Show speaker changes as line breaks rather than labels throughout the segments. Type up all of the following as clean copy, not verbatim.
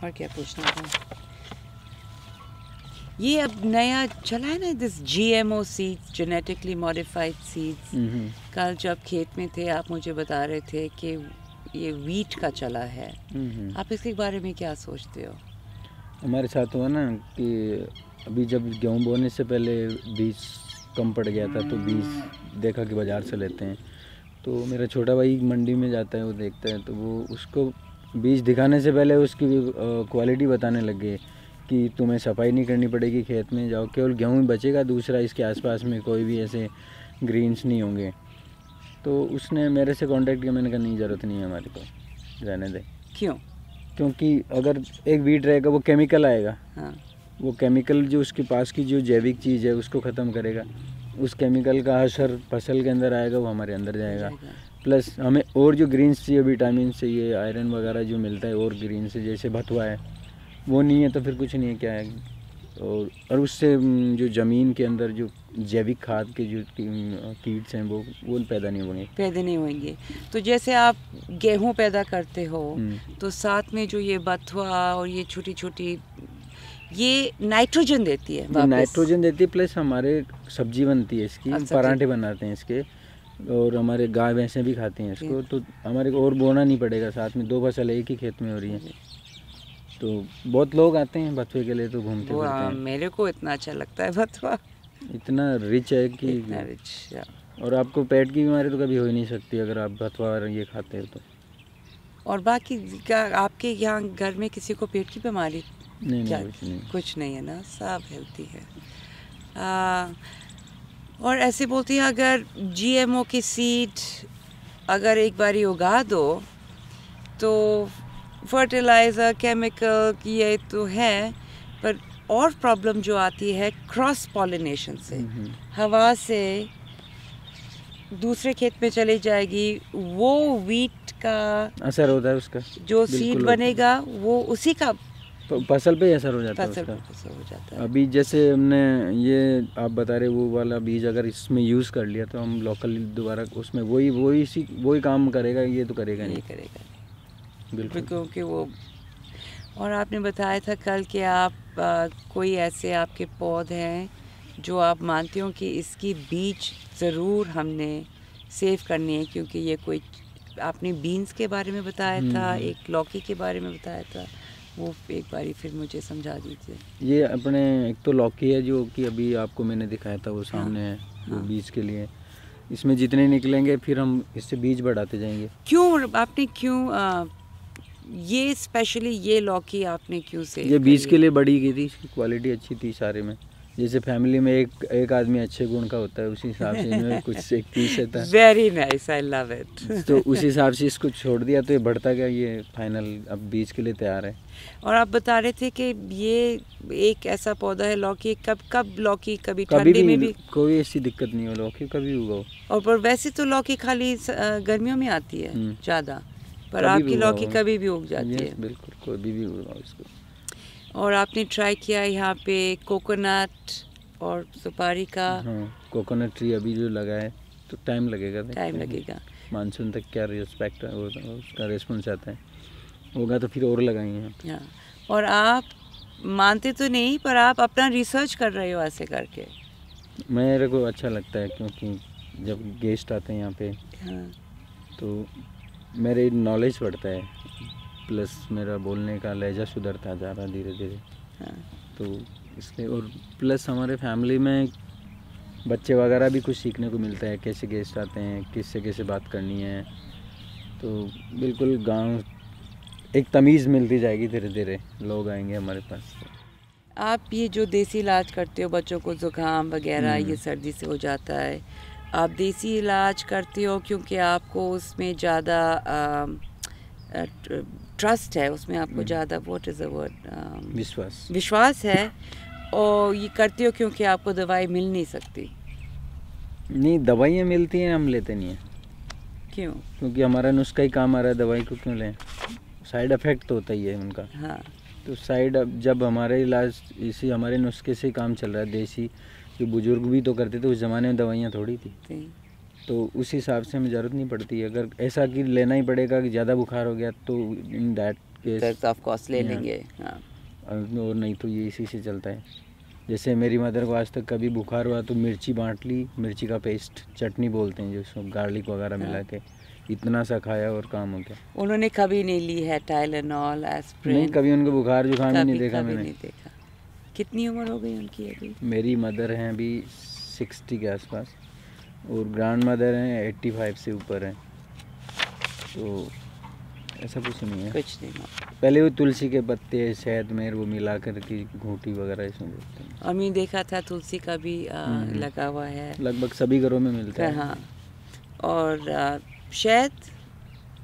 और क्या पूछना था? ये अब नया चला है ना, this GMO seeds, genetically modified seeds. कल जब खेत में थे आप मुझे बता रहे थे कि ये वीट का चला है। आप इसके बारे में क्या सोचते हो?
हमारे साथ हुआ ना कि अभी जब गेहूँ बोने से पहले बीज कम पड़ गया था, तो बीज देखा कि बाज़ार से लेते हैं। तो मेरा छोटा भाई मंडी में जाता है, वो देखता है, तो वो उसको बीज दिखाने से पहले उसकी क्वालिटी बताने लग गए कि तुम्हें सफाई नहीं करनी पड़ेगी, खेत में जाओ, केवल गेहूँ ही बचेगा, दूसरा इसके आसपास में कोई भी ऐसे ग्रीन्स नहीं होंगे। तो उसने मेरे से कांटेक्ट किया, मैंने कहा नहीं, ज़रूरत नहीं है हमारे को, रहने दे।
क्यों?
क्योंकि अगर एक वीट रहेगा वो केमिकल आएगा।
हाँ।
वो केमिकल जो उसके पास की जो जैविक चीज़ है उसको ख़त्म करेगा, उस केमिकल का असर फसल के अंदर आएगा, वो हमारे अंदर जाएगा। प्लस हमें और जो ग्रीन्स चाहिए, विटामिन चाहिए, आयरन वगैरह जो मिलता है और ग्रीन से, जैसे भथुआ है, वो नहीं है तो फिर कुछ नहीं है, क्या है। और उससे जो ज़मीन के अंदर जो जैविक खाद के जो कीट्स हैं वो पैदा नहीं होंगे।
तो जैसे आप गेहूं पैदा करते हो, तो साथ में जो ये बथुआ और ये छोटी छोटी ये नाइट्रोजन देती है वापस।
नाइट्रोजन देती है, प्लस हमारे सब्जी बनती है इसकी, पराठे बनाते हैं इसके, और हमारे गाय भैंसें भी खाती हैं इसको। तो हमारे को और बोना नहीं पड़ेगा, साथ में 2 फसल एक ही खेत में हो रही है। तो बहुत लोग आते हैं बथुए के लिए, तो घूमते फिरते हैं।
मेरे को इतना अच्छा लगता है बथुआ,
इतना रिच है कि
इतना रिच।
और आपको पेट की बीमारी तो कभी हो ही नहीं सकती अगर आप बथुआ ये खाते हो तो।
और बाकी क्या आपके यहाँ घर में किसी को पेट की बीमारी?
नहीं,
कुछ नहीं है ना, सब हेल्थी है। और ऐसे बोलती हैं अगर GMO की सीड अगर एक बारी उगा दो तो फर्टिलाइज़र, केमिकल ये तो है, पर और प्रॉब्लम जो आती है क्रॉस पॉलिनेशन से, हवा से दूसरे खेत में चली जाएगी, वो वीट का
असर होता है, उसका
जो सीड बनेगा वो उसी का
फसल पे असर हो जाता है,
फसल हो जाता है।
अभी जैसे हमने ये आप बता रहे वो वाला बीज अगर इसमें यूज़ कर लिया तो हम लोकल दोबारा उसमें वही काम करेगा, ये तो करेगा नहीं बिल्कुल,
क्योंकि वो। और आपने बताया था कल कि आप कोई ऐसे आपके पौधे हैं जो आप मानते हो कि इसकी बीज ज़रूर हमने सेव करनी है, क्योंकि ये कोई, आपने बीन्स के बारे में बताया था, एक लौकी के बारे में बताया था, वो एक बारी फिर मुझे समझा दीजिए।
ये अपने एक तो लौकी है जो कि अभी आपको मैंने दिखाया था, वो सामने है, वो बीज के लिए। इसमें जितने निकलेंगे फिर हम इससे बीज बढ़ाते जाएंगे।
क्यों ये स्पेशली ये लौकी आपने क्यों से?
ये बीज के लिए बड़ी की थी, इसकी क्वालिटी अच्छी थी सारे में। जैसे फैमिली में एक आदमी अच्छे गुण का होता है, उसी हिसाब से इनमें कुछ एक पीस था।
Very nice, I love it.
तो उसी हिसाब से इसको छोड़ दिया तो ये बढ़ता गया, ये फाइनल अब बीज के लिए तैयार है।
और आप बता रहे थे कि ये एक ऐसा पौधा है लौकी, कब लौकी कभी ठंडी में भी
कोई ऐसी दिक्कत नहीं हो, लौकी कभी उगाओ।
और पर वैसे तो लौकी खाली गर्मियों में आती है ज़्यादा, पर आपकी लौकी कभी भी उग जाती है।
बिल्कुल, कोई भी उगाओ इसको।
और आपने ट्राई किया यहाँ पे कोकोनट और सुपारी का?
हाँ, कोकोनट ट्री अभी जो लगा है तो टाइम लगेगा, मानसून तक क्या रिस्पेक्ट है उसका रिस्पॉन्स आता है, होगा तो फिर और लगाएंगे।
हाँ, और आप मानते तो नहीं, पर आप अपना रिसर्च कर रहे हो ऐसे करके।
मेरे को अच्छा लगता है क्योंकि जब गेस्ट आते हैं यहाँ पे, तो मेरे नॉलेज बढ़ता है, प्लस मेरा बोलने का लहजा सुधरता जा रहा धीरे धीरे। तो इसलिए, और प्लस हमारे फैमिली में बच्चे वगैरह भी कुछ सीखने को मिलता है, कैसे गेस्ट आते हैं, किससे कैसे बात करनी है। तो बिल्कुल गांव एक तमीज़ मिलती जाएगी, धीरे धीरे लोग आएंगे हमारे पास।
आप ये जो देसी इलाज करते हो, बच्चों को ज़ुकाम वगैरह ये सर्दी से हो जाता है, आप देसी इलाज करते हो क्योंकि आपको उसमें ज़्यादा ट्रस्ट है, उसमें आपको ज़्यादा व्हाट इज़ द वर्ड, विश्वास है, और ये करते हो क्योंकि आपको दवाई मिल नहीं सकती?
नहीं, दवाइयाँ मिलती हैं, हम लेते नहीं हैं।
क्यों?
क्योंकि हमारा नुस्खा ही काम आ रहा है, दवाई को क्यों लें? साइड इफ़ेक्ट तो होता ही है उनका।
हाँ,
तो जब हमारे इलाज इसी हमारे नुस्खे से काम चल रहा है, देसी जो बुजुर्ग भी तो करते थे, उस ज़माने में दवाइयाँ थोड़ी थी, तो उस हिसाब से हमें ज़रूरत नहीं पड़ती। अगर ऐसा कि लेना ही पड़ेगा कि ज़्यादा बुखार हो गया तो in that
doctors of course ले लेंगे। हाँ,
और नहीं तो ये इसी से चलता है। जैसे मेरी मदर को आज तक कभी बुखार हुआ तो मिर्ची बांट ली, मिर्ची का पेस्ट, चटनी बोलते हैं, जो उसमें गार्लिक वगैरह मिला के इतना सा खाया और काम हो गया।
उन्होंने कभी नहीं ली है टाइलेनॉल, एस्प्रिन?
नहीं, कभी उनको बुखार जुकाम ही नहीं देखा मैंने।
नहीं देखा। कितनी उम्र हो गई उनकी अभी?
मेरी मदर हैं अभी 60 के आसपास और ग्रैंड मदर हैं 85 से ऊपर हैं। तो ऐसा कुछ नहीं है,
कुछ नहीं।
पहले वो तुलसी के पत्ते, शहद में वो मिला कर की घूंटी वगैरह इसमें देते हैं।
अम्मी देखा था तुलसी का भी लगा हुआ है,
लगभग सभी घरों में मिलता है।
हाँ। और शहद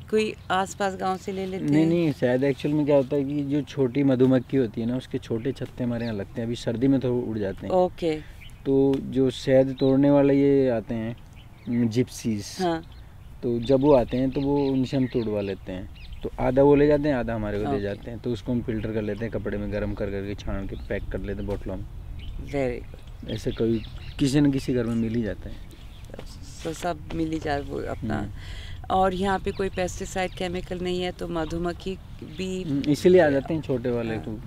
कोई आसपास गांव से ले लेते हैं?
नहीं, शहद एक्चुअल में क्या होता है कि जो छोटी मधुमक्खी होती है ना, उसके छोटे छत्ते हमारे यहाँ लगते हैं, अभी सर्दी में तो उड़ जाते हैं।
ओके।
तो जो शहद तोड़ने वाले ये आते हैं जिप्सीज,
हाँ।
तो जब वो आते हैं तो वो उनसे हम तोड़वा लेते हैं। तो आधा वो ले जाते हैं, आधा हमारे को दे जाते हैं। तो उसको हम फिल्टर कर लेते हैं, कपड़े में गर्म कर करके छान के पैक कर लेते हैं बोतलों में।
Very good.
ऐसे कभी किसी न किसी घर में मिल ही जाता है।
तो सब मिल ही जाए वो अपना। और यहाँ पे कोई पेस्टिसाइड केमिकल नहीं है, तो मधुमक्खी भी
इसीलिए आ जाते हैं छोटे वाले। तो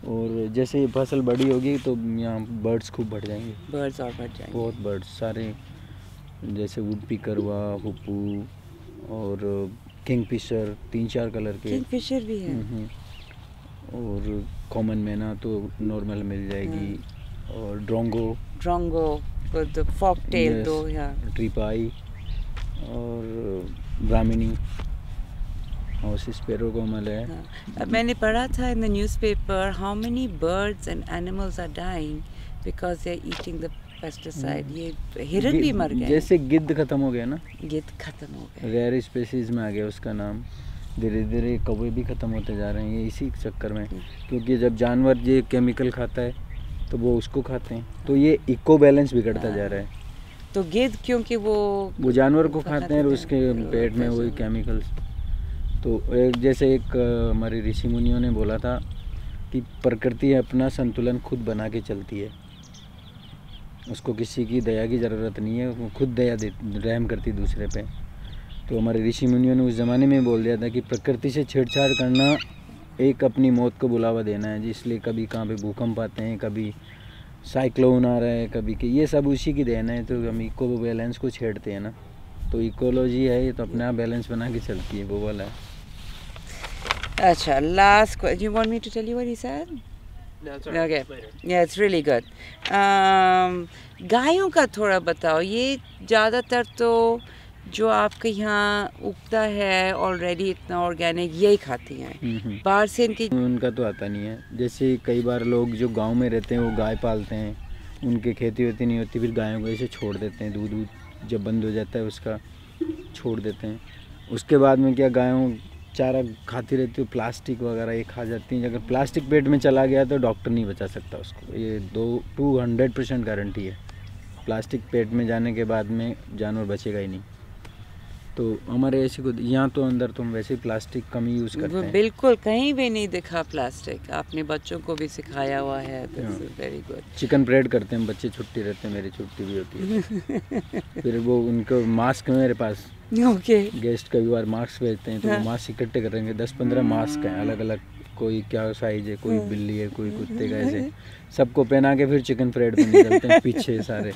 और जैसे फसल बड़ी होगी तो यहाँ बर्ड्स खूब बढ़ जाएंगे।
बर्ड्स और बढ़ जाएंगे, बहुत
बर्ड्स सारे, जैसे वुड पिकर हुआ, हुप्पू और किंगफिशर, 3-4 कलर के।
किंगफिशर भी है।
और कॉमन मैना तो नॉर्मल मिल जाएगी। और ड्रोंगो
विद फॉक टेल, दो
ट्रिपाई और ब्राह्मणी और स्पैरो कोमल है।
मैंने पढ़ा था in the newspaper, how many birds and animals are dying because they are eating the pesticide. ये हिरन भी मर गए।
जैसे गिद्ध खत्म हो गया ना,
गिद्ध खत्म हो गए,
रेयर स्पीसीज में आ गया उसका नाम। धीरे धीरे कौवे भी खत्म होते जा रहे हैं, ये इसी चक्कर में। क्योंकि जब जानवर ये केमिकल खाता है तो वो उसको खाते हैं, तो ये इको बैलेंस बिगड़ता जा रहा है।
तो गिद्ध क्योंकि वो
जानवर को खाते हैं और उसके पेट में वही केमिकल्स। तो जैसे एक हमारे ऋषि मुनियों ने बोला था कि प्रकृति अपना संतुलन खुद बना के चलती है, उसको किसी की दया की ज़रूरत नहीं है, वो खुद रहम करती दूसरे पे। तो हमारे ऋषि मुनियों ने उस ज़माने में बोल दिया था कि प्रकृति से छेड़छाड़ करना एक अपनी मौत को बुलावा देना है। इसलिए कभी कहाँ पे भूकंप आते हैं, कभी साइक्लोन आ रहा है, कभी कि ये सब उसी की देन है। तो हम इको बैलेंस को छेड़ते हैं ना, तो इकोलॉजी है ये, तो अपने आप बैलेंस बना के चलती है, वो वाला है।
अच्छा, last question, you want me to tell you what he said? Okay, yeah it's really good. गायों का थोड़ा बताओ। ये ज़्यादातर तो जो आपके यहाँ उगता है ऑलरेडी इतना ऑर्गेनिक, यही खाती हैं। बाहर से इनकी
उनका तो आता नहीं है। जैसे कई बार लोग जो गांव में रहते हैं वो गाय पालते हैं, उनके खेती वेती नहीं होती, फिर गायों को ऐसे छोड़ देते हैं, दूध जब बंद हो जाता है उसका छोड़ देते हैं। उसके बाद में क्या, गायों चारा खाती रहती है, प्लास्टिक वगैरह ये खा जाती हैं। अगर प्लास्टिक पेट में चला गया तो डॉक्टर नहीं बचा सकता उसको, ये 200% गारंटी है। प्लास्टिक पेट में जाने के बाद में जानवर बचेगा ही नहीं। तो हमारे ऐसी को यहाँ तो अंदर तुम वैसे ही प्लास्टिक कम ही यूज़ करते हैं।
बिल्कुल कहीं भी नहीं दिखा प्लास्टिक। आपने बच्चों को भी सिखाया हुआ है, वेरी गुड।
चिकन ब्रेड करते हैं, बच्चे छुट्टी रहते हैं, मेरी छुट्टी भी होती है। फिर वो उनको मास्क मेरे पास,
ओके,
गेस्ट कई बार मास्क भेजते हैं तो वो मास्क इकट्ठे करेंगे, 10-15 मास्क हैं अलग अलग, कोई क्या साइज है, कोई बिल्ली है, कोई कुत्ते का, ऐसे सबको पहना के फिर चिकन फ्राइड पे निकलते हैं पीछे सारे,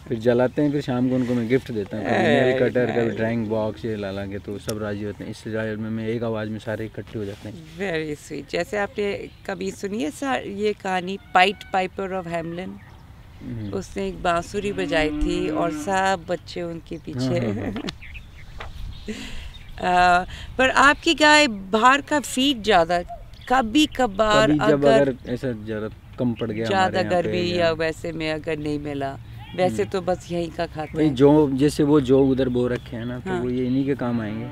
फिर जलाते हैं। फिर शाम को उनको मैं गिफ्ट देता हूँ, कभी नेल कटर, कभी ड्राइंग बॉक्स, ये ला के, तो सब राजी होते हैं। इससे राज में एक आवाज़ में सारे इकट्ठे हो जाते हैं।
Very sweet. जैसे आपने कभी सुनी है ये कहानी, पाइट पाइपर ऑफ हैमलिन? उसने एक बांसुरी बजाई थी और सब बच्चे उनके पीछे। पर आपकी गाय बाहर का फीड ज़्यादा, कभी कभार
अगर ऐसा जरूरत कम पड़ गया,
ज़्यादा गर्मी या वैसे में अगर नहीं मिला, वैसे तो बस यही का खाते हैं।
जो जैसे वो जो उधर बो रखे हैं ना, तो वो ये इन्हीं के काम आएंगे।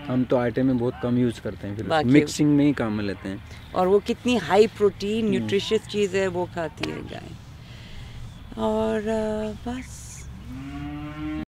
हम तो आटे में बहुत कम यूज़ करते हैं, फिर मिक्सिंग में ही काम में लेते हैं।
और वो कितनी हाई प्रोटीन न्यूट्रिशियस चीज़ है वो खाती है गाय। और बस